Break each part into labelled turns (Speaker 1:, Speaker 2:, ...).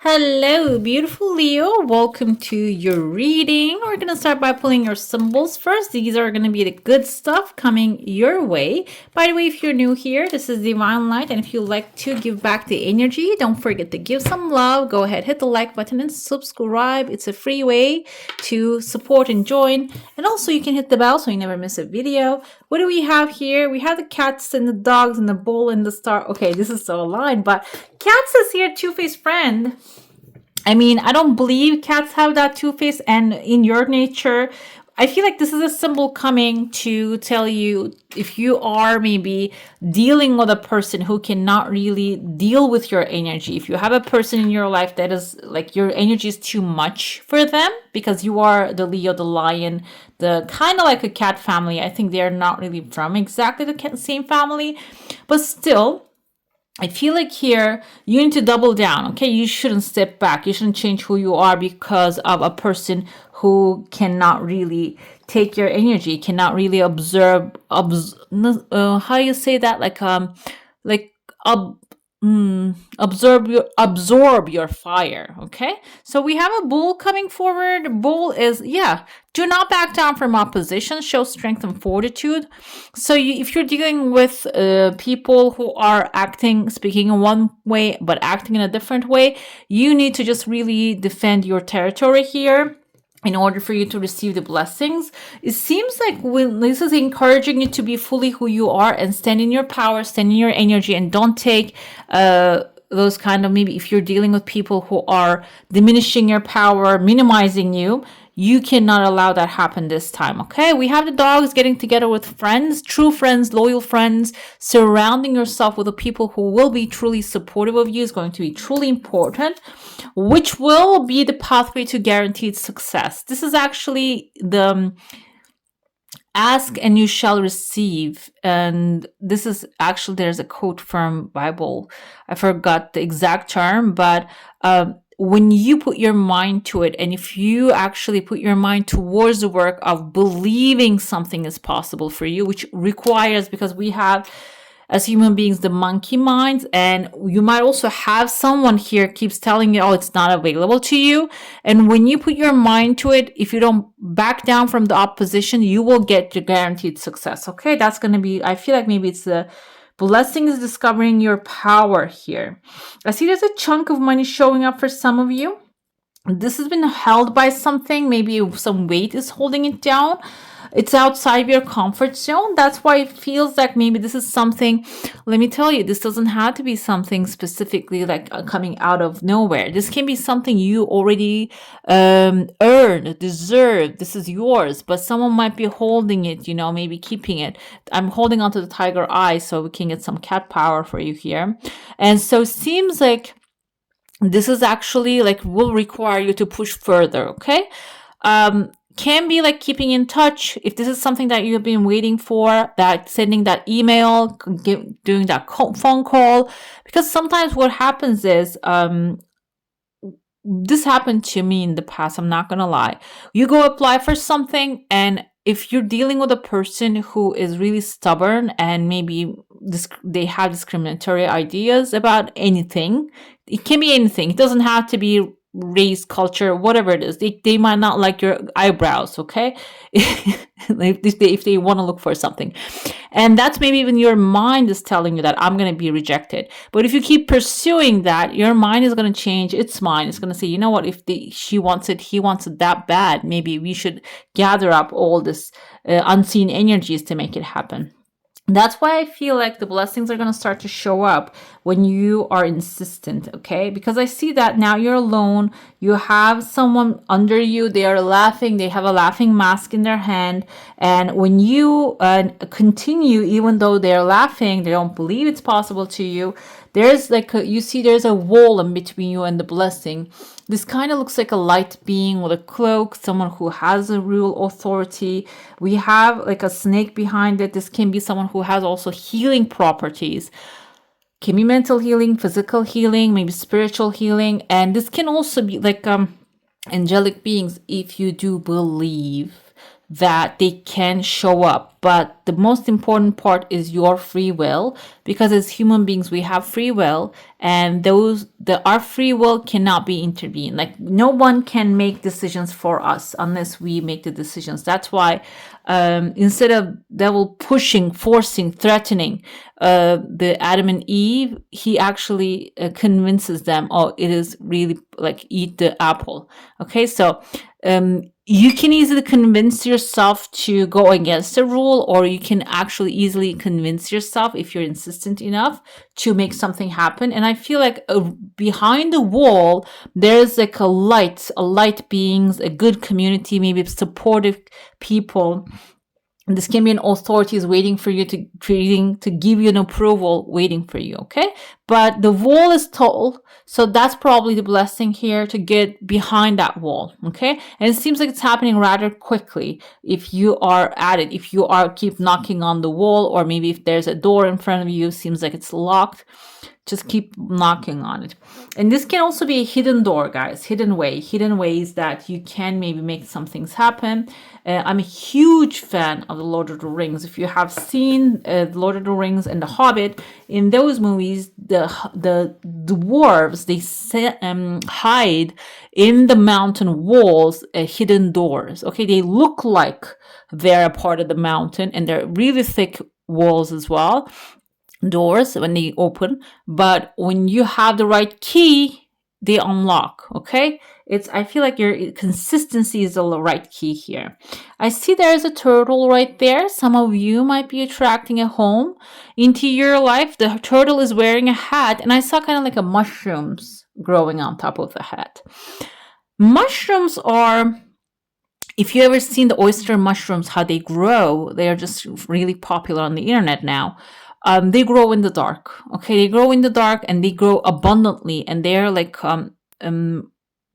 Speaker 1: Hello, beautiful Leo. Welcome to your reading. We're going to start by pulling your symbols first. These are going to be the good stuff coming your way. By the way, if you're new here, this is Divine Light. And if you like to give back the energy, don't forget to give some love. Go ahead, hit the like button and subscribe. It's a free way to support and join. And also you can hit the bell so you never miss a video. What do we have here? We have the cats and the dogs and the bull and the star. Okay, this is so aligned, but cats is here, two-faced friend. I mean, I don't believe cats have that two-face, and in your nature, I feel like this is a symbol coming to tell you if you are maybe dealing with a person who cannot really deal with your energy. If you have a person in your life that is like your energy is too much for them because you are the Leo, the lion, the kind of like a cat family. I think they're not really from exactly the same family, but still, I feel like here you need to double down, okay? You shouldn't step back. You shouldn't change who you are because of a person who cannot really take your energy, cannot really observe, how you say that? Like, absorb your fire. Okay, so we have a bull coming forward. Bull is, yeah, do not back down from opposition, show strength and fortitude. So if you're dealing with people who are speaking in one way but acting in a different way, you need to just really defend your territory here in order for you to receive the blessings. It seems like when this is encouraging you to be fully who you are and stand in your power, stand in your energy, and don't take those kind of, maybe if you're dealing with people who are diminishing your power, minimizing you, you cannot allow that happen this time, okay? We have the dogs getting together with friends, true friends, loyal friends. Surrounding yourself with the people who will be truly supportive of you is going to be truly important, which will be the pathway to guaranteed success. This is actually the ask and you shall receive. And this is actually, there's a quote from Bible. I forgot the exact term, but when you put your mind to it, and if you actually put your mind towards the work of believing something is possible for you, which requires, because we have as human beings the monkey minds, and you might also have someone here keeps telling you, oh, it's not available to you. And when you put your mind to it, if you don't back down from the opposition, you will get your guaranteed success. Okay, that's going to be, I feel like maybe it's the blessing is discovering your power here. I see there's a chunk of money showing up for some of you. This has been held by something. Maybe some weight is holding it down. It's outside of your comfort zone. That's why it feels like maybe this is something. Let me tell you, this doesn't have to be something specifically like coming out of nowhere. This can be something you already earned, deserve. This is yours, but someone might be holding it, maybe keeping it. I'm holding onto the tiger eye so we can get some cat power for you here. And so it seems like this is actually like will require you to push further, okay? Can be like keeping in touch. If this is something that you have been waiting for, that sending that email, doing that phone call, because sometimes what happens is, this happened to me in the past, I'm not gonna lie. You go apply for something, and if you're dealing with a person who is really stubborn and maybe they have discriminatory ideas about anything, it can be anything. It doesn't have to be race, culture, whatever it is. They might not like your eyebrows, okay? if they want to look for something. And that's maybe even your mind is telling you that I'm going to be rejected. But if you keep pursuing that, your mind is going to change its mind. It's going to say, you know what, if she wants it, he wants it that bad, maybe we should gather up all this unseen energies to make it happen. That's why I feel like the blessings are going to start to show up when you are insistent, okay? Because I see that now you're alone. You have someone under you. They are laughing. They have a laughing mask in their hand. And when you continue, even though they're laughing, they don't believe it's possible to you, there's like you see there's a wall in between you and the blessing. This kind of looks like a light being with a cloak, someone who has a real authority. We have like a snake behind it. This can be someone who has also healing properties. Can be mental healing, physical healing, maybe spiritual healing. And this can also be like angelic beings if you do believe that they can show up. But the most important part is your free will, because as human beings, we have free will, and our free will cannot be intervened. Like, no one can make decisions for us unless we make the decisions. That's why instead of devil pushing, forcing, threatening the Adam and Eve, he actually convinces them, oh, it is really like, eat the apple. Okay, so you can easily convince yourself to go against a rule, or you can actually easily convince yourself, if you're insistent enough, to make something happen. And I feel like behind the wall, there's like a light beings, a good community, maybe supportive people. This can be an authorities waiting for you to give you an approval, waiting for you, okay? But the wall is tall, so that's probably the blessing here, to get behind that wall, okay? And it seems like it's happening rather quickly if you are at it. If you are keep knocking on the wall, or maybe if there's a door in front of you, seems like it's locked, just keep knocking on it. And this can also be a hidden door, guys, hidden ways that you can maybe make some things happen. I'm a huge fan of the Lord of the Rings. If you have seen Lord of the Rings and The Hobbit, in those movies, the dwarves, they hide in the mountain walls, hidden doors. Okay, they look like they're a part of the mountain, and they're really thick walls as well, doors when they open, but when you have the right key, they unlock. Okay, I feel like your consistency is the right key here. I see there's a turtle right there. Some of you might be attracting a home into your life. The turtle is wearing a hat, and I saw kind of like a mushrooms growing on top of the hat. Mushrooms are, if you ever seen the oyster mushrooms, how they grow, they are just really popular on the internet now. They grow in the dark. Okay, they grow in the dark, and they grow abundantly, and they're like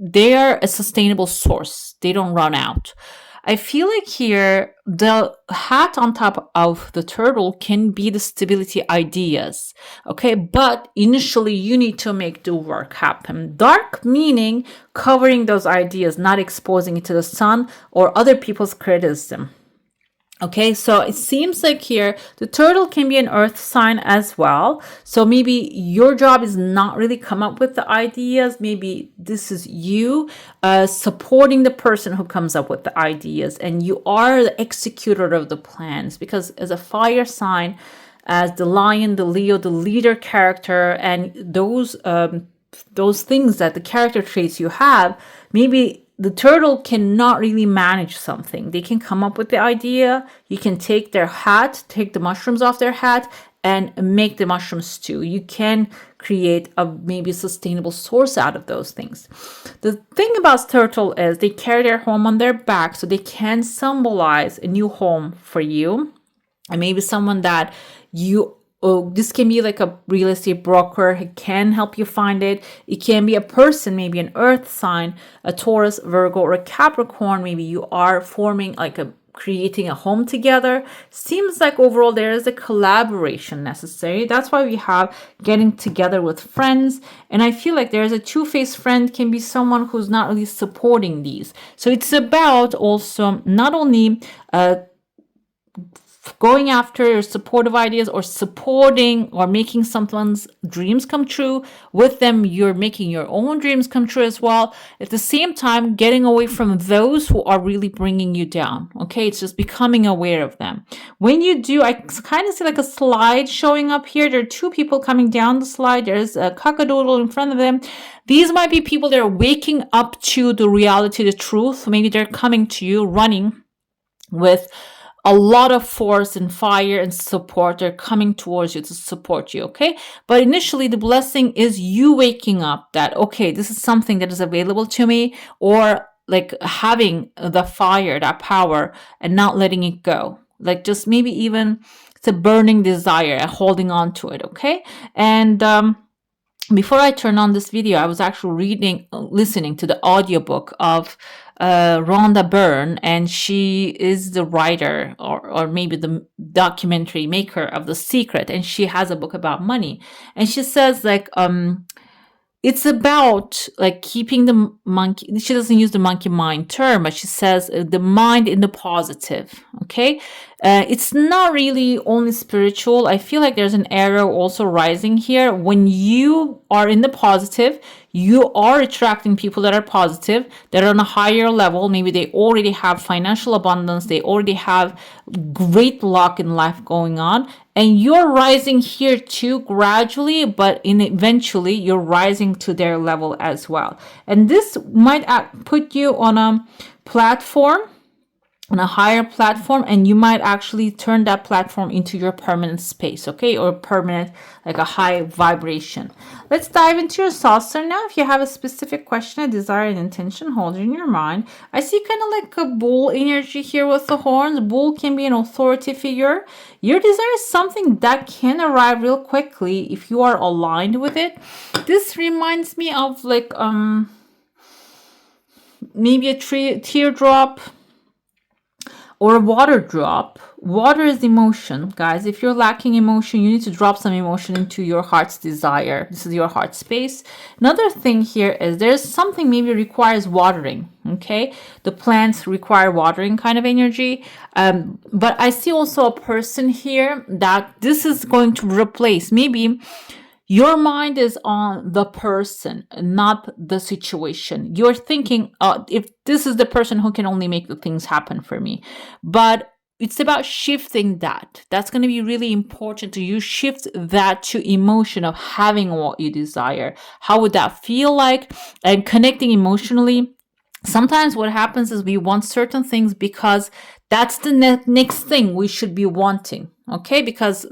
Speaker 1: they are a sustainable source. They don't run out. I feel like here the hat on top of the turtle can be the stability ideas. Okay, but initially you need to make the work happen. Dark meaning covering those ideas, not exposing it to the sun or other people's criticism. Okay, so it seems like here the turtle can be an earth sign as well. So maybe your job is not really come up with the ideas. Maybe this is you supporting the person who comes up with the ideas, and you are the executor of the plans. Because as a fire sign, as the lion, the Leo, the leader character, and those things that the character traits you have, maybe the turtle cannot really manage something. They can come up with the idea. You can take their hat, take the mushrooms off their hat, and make the mushroom stew. You can create maybe a sustainable source out of those things. The thing about turtle is they carry their home on their back, so they can symbolize a new home for you. And maybe someone that this can be like a real estate broker who can help you find it. It can be a person, maybe an earth sign, a Taurus, Virgo, or a Capricorn. Maybe you are forming creating a home together. Seems like overall there is a collaboration necessary. That's why we have getting together with friends. And I feel like there's a two-faced friend can be someone who's not really supporting these. So it's about also not only going after your supportive ideas, or supporting or making someone's dreams come true. With them, you're making your own dreams come true as well. At the same time, getting away from those who are really bringing you down. Okay, it's just becoming aware of them. When you do, I kind of see like a slide showing up here. There are two people coming down the slide. There's a cockadoodle in front of them. These might be people that are waking up to the reality, the truth. Maybe they're coming to you running with a lot of force and fire and support. They're coming towards you to support you, okay? But initially, the blessing is you waking up that, okay, this is something that is available to me, or like having the fire, that power, and not letting it go. Like just maybe even it's a burning desire and holding on to it, okay? And before I turn on this video, I was actually listening to the audiobook of Rhonda Byrne, and she is the writer or maybe the documentary maker of The Secret, and she has a book about money. And she says it's about like keeping the monkey. She doesn't use the monkey mind term, but she says the mind in the positive. Okay. It's not really only spiritual. I feel like there's an arrow also rising here. When you are in the positive, you are attracting people that are positive, that are on a higher level. Maybe they already have financial abundance, they already have great luck in life going on, and you're rising here too gradually, but eventually you're rising to their level as well. And this might put you on a platform, on a higher platform, and you might actually turn that platform into your permanent space, okay, or permanent, like a high vibration. Let's dive into your saucer now. If you have a specific question, a desire, and intention, hold it in your mind. I see kind of like a bull energy here with the horns. Bull can be an authority figure. Your desire is something that can arrive real quickly if you are aligned with it. This reminds me of like maybe a teardrop or a water drop. Water is emotion, guys. If you're lacking emotion, you need to drop some emotion into your heart's desire. This is your heart space. Another thing here is there's something maybe requires watering, okay? The plants require watering kind of energy. But I see also a person here that this is going to replace. Maybe your mind is on the person, not the situation. You're thinking, if this is the person who can only make the things happen for me. But it's about shifting that. That's going to be really important to you. Shift that to emotion of having what you desire. How would that feel like? And connecting emotionally. Sometimes what happens is we want certain things because that's the next thing we should be wanting. Okay? Because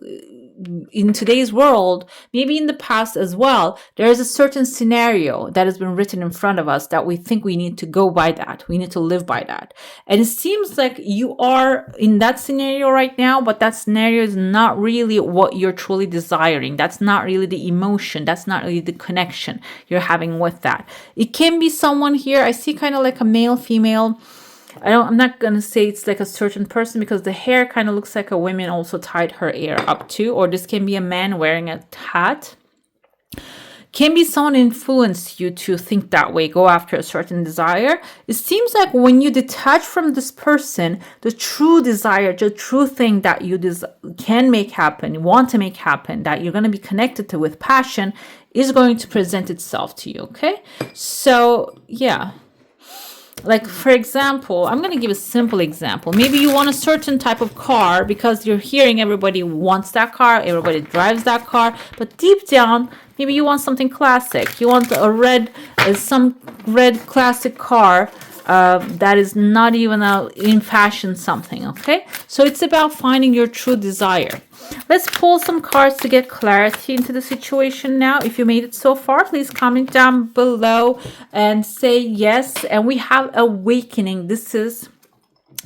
Speaker 1: in today's world, maybe in the past as well, there is a certain scenario that has been written in front of us that we think we need to go by that. We need to live by that. And it seems like you are in that scenario right now, but that scenario is not really what you're truly desiring. That's not really the emotion. That's not really the connection you're having with that. It can be someone here. I see kind of like a male, female. I'm not going to say it's like a certain person because the hair kind of looks like a woman also tied her hair up too. Or this can be a man wearing a hat. Can be someone influenced you to think that way, go after a certain desire. It seems like when you detach from this person, the true desire, the true thing that you can make happen, want to make happen, that you're going to be connected to with passion is going to present itself to you, okay? So, yeah. Like, for example, I'm going to give a simple example. Maybe you want a certain type of car because you're hearing everybody wants that car, everybody drives that car, but deep down, maybe you want something classic. You want some red classic car that is not even in fashion something, okay? So it's about finding your true desire. Let's pull some cards to get clarity into the situation now. If you made it so far, please comment down below and say yes. And we have awakening. This is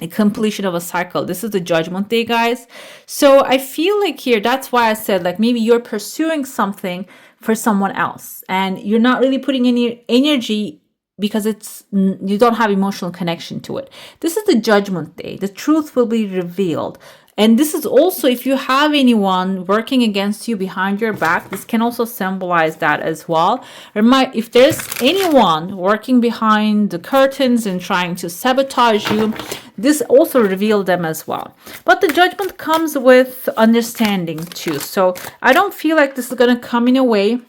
Speaker 1: a completion of a cycle. This is the judgment day, guys. So I feel like here, that's why I said like maybe you're pursuing something for someone else and you're not really putting any energy because you don't have emotional connection to it. This is the judgment day. The truth will be revealed. And this is also, if you have anyone working against you behind your back, this can also symbolize that as well. If there's anyone working behind the curtains and trying to sabotage you, this also reveals them as well. But the judgment comes with understanding too. So I don't feel like this is going to come in a way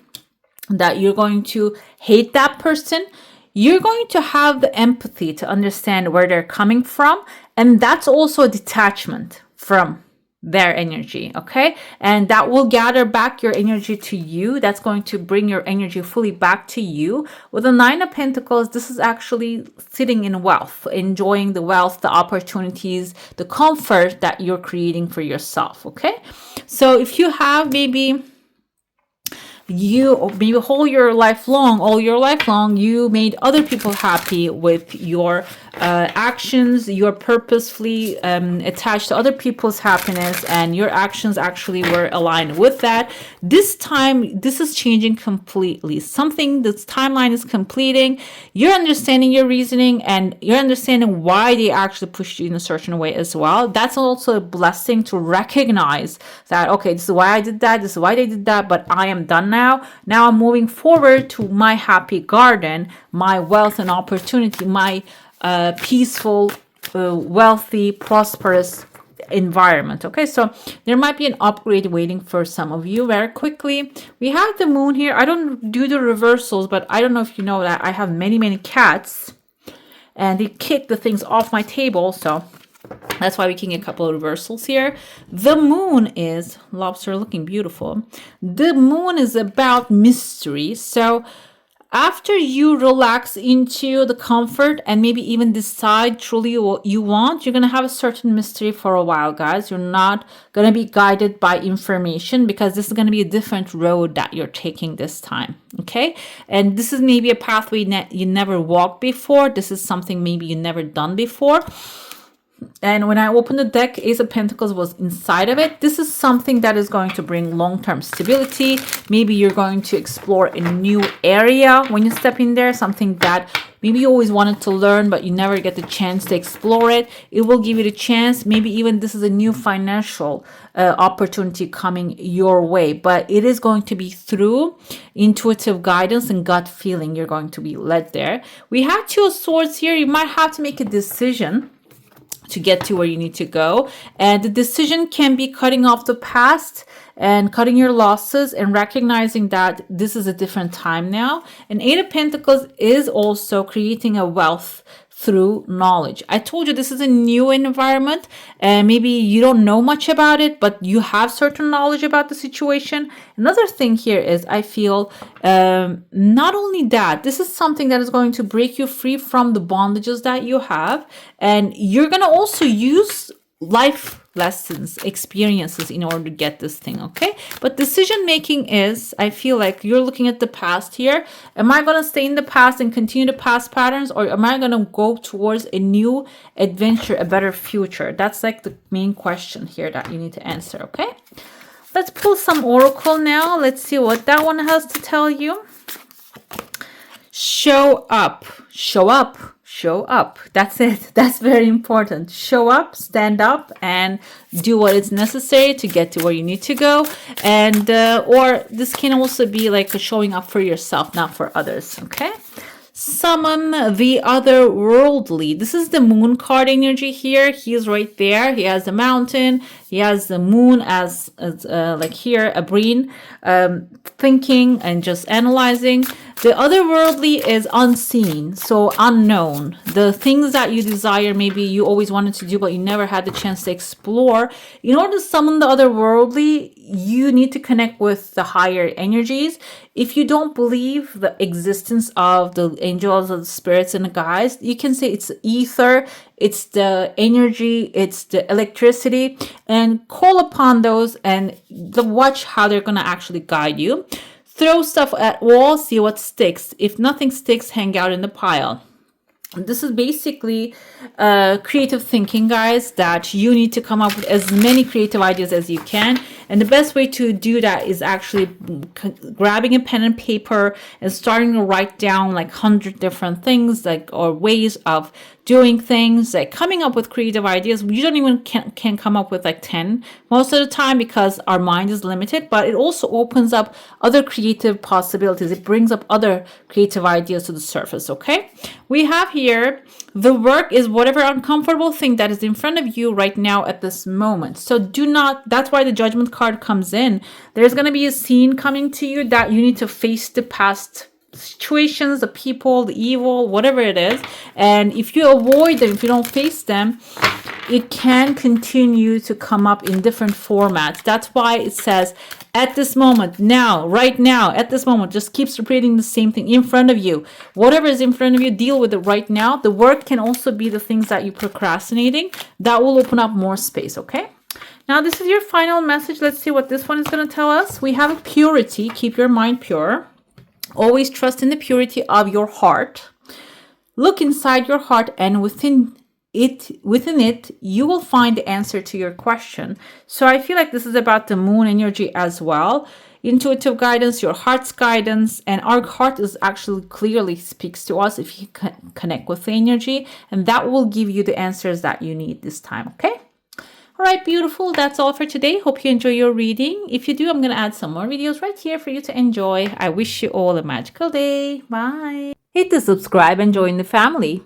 Speaker 1: that you're going to hate that person. You're going to have the empathy to understand where they're coming from. And that's also a detachment from their energy, okay? And that will gather back your energy to you. That's going to bring your energy fully back to you. With the Nine of Pentacles, this is actually sitting in wealth, enjoying the wealth, the opportunities, the comfort that you're creating for yourself, okay? So if you have maybe all your life long, you made other people happy with your actions. You're purposefully attached to other people's happiness, and your actions actually were aligned with that. This time, this is changing completely. This timeline is completing. You're understanding your reasoning, and you're understanding why they actually pushed you in a certain way as well. That's also a blessing to recognize that, okay, this is why I did that, this is why they did that, but I am done now. now. Now I'm moving forward to my happy garden, my wealth and opportunity, my peaceful, wealthy, prosperous environment. Okay, so there might be an upgrade waiting for some of you very quickly. We have the moon here. I don't do the reversals, but I don't know if you know that I have many cats and they kick the things off my table, so that's why we can get a couple of reversals here. The moon is, lobster looking beautiful. The moon is about mystery. So after you relax into the comfort and maybe even decide truly what you want, you're going to have a certain mystery for a while, guys. You're not going to be guided by information because this is going to be a different road that you're taking this time. Okay. And this is maybe a pathway you never walked before. This is something maybe you never done before. And when I opened the deck, Ace of Pentacles was inside of it. This is something that is going to bring long-term stability. Maybe you're going to explore a new area when you step in there, something that maybe you always wanted to learn, but you never get the chance to explore it. It will give you the chance. Maybe even this is a new financial opportunity coming your way, but it is going to be through intuitive guidance and gut feeling. You're going to be led there. We have Two of Swords here. You might have to make a decision to get to where you need to go. And the decision can be cutting off the past and cutting your losses and recognizing that this is a different time now. And Eight of Pentacles is also creating a wealth through knowledge. I told you this is a new environment and maybe you don't know much about it, but you have certain knowledge about the situation. Another thing here is I feel not only that, this is something that is going to break you free from the bondages that you have, and you're going to also use life lessons, experiences in order to get this thing, okay? But decision making is, I feel like you're looking at the past here. Am I going to stay in the past and continue the past patterns, or am I going to go towards a new adventure, a better future? That's like the main question here that you need to answer, okay? Let's pull some oracle now. Let's see what that one has to tell you. Show up, show up, show up. That's it. That's very important. Show up, stand up, and do what is necessary to get to where you need to go. And or this can also be like a showing up for yourself, not for others. Okay. Summon the otherworldly. This is the moon card energy here. He's right there. He has the mountain. He has the moon as like here, a brain, thinking and just analyzing. The otherworldly is unseen, so unknown. The things that you desire, maybe you always wanted to do, but you never had the chance to explore. In order to summon the otherworldly, you need to connect with the higher energies. If you don't believe the existence of the angels, of the spirits, and the guides, you can say it's ether, it's the energy, it's the electricity, and call upon those and watch how they're going to actually guide you. Throw stuff at wall, see what sticks. If nothing sticks, hang out in the pile. This is basically creative thinking, guys, that you need to come up with as many creative ideas as you can. And the best way to do that is actually grabbing a pen and paper and starting to write down like 100 different things, like, or ways of doing things, like coming up with creative ideas. You don't even can come up with like 10 most of the time because our mind is limited, but it also opens up other creative possibilities. It brings up other creative ideas to the surface. Okay, we have here the work is whatever uncomfortable thing that is in front of you right now at this moment. So do not, that's why the Judgment card comes in. There's going to be a scene coming to you that you need to face the past situations, the people, the evil, whatever it is. And if you avoid them, if you don't face them, it can continue to come up in different formats. That's why it says at this moment, now, right now, at this moment, just keeps repeating the same thing in front of you. Whatever is in front of you, deal with it right now. The work can also be the things that you're procrastinating. That will open up more space, okay? Now, this is your final message. Let's see what this one is going to tell us. We have a purity. Keep your mind pure. Always trust in the purity of your heart. Look inside your heart, and within it, you will find the answer to your question. So I feel like this is about the moon energy as well. Intuitive guidance, your heart's guidance, and our heart is actually clearly speaks to us if you connect with the energy, and that will give you the answers that you need this time. Okay. All right, beautiful. That's all for today. Hope you enjoy your reading. If you do, I'm going to add some more videos right here for you to enjoy. I wish you all a magical day. Bye. Hit the subscribe and join the family.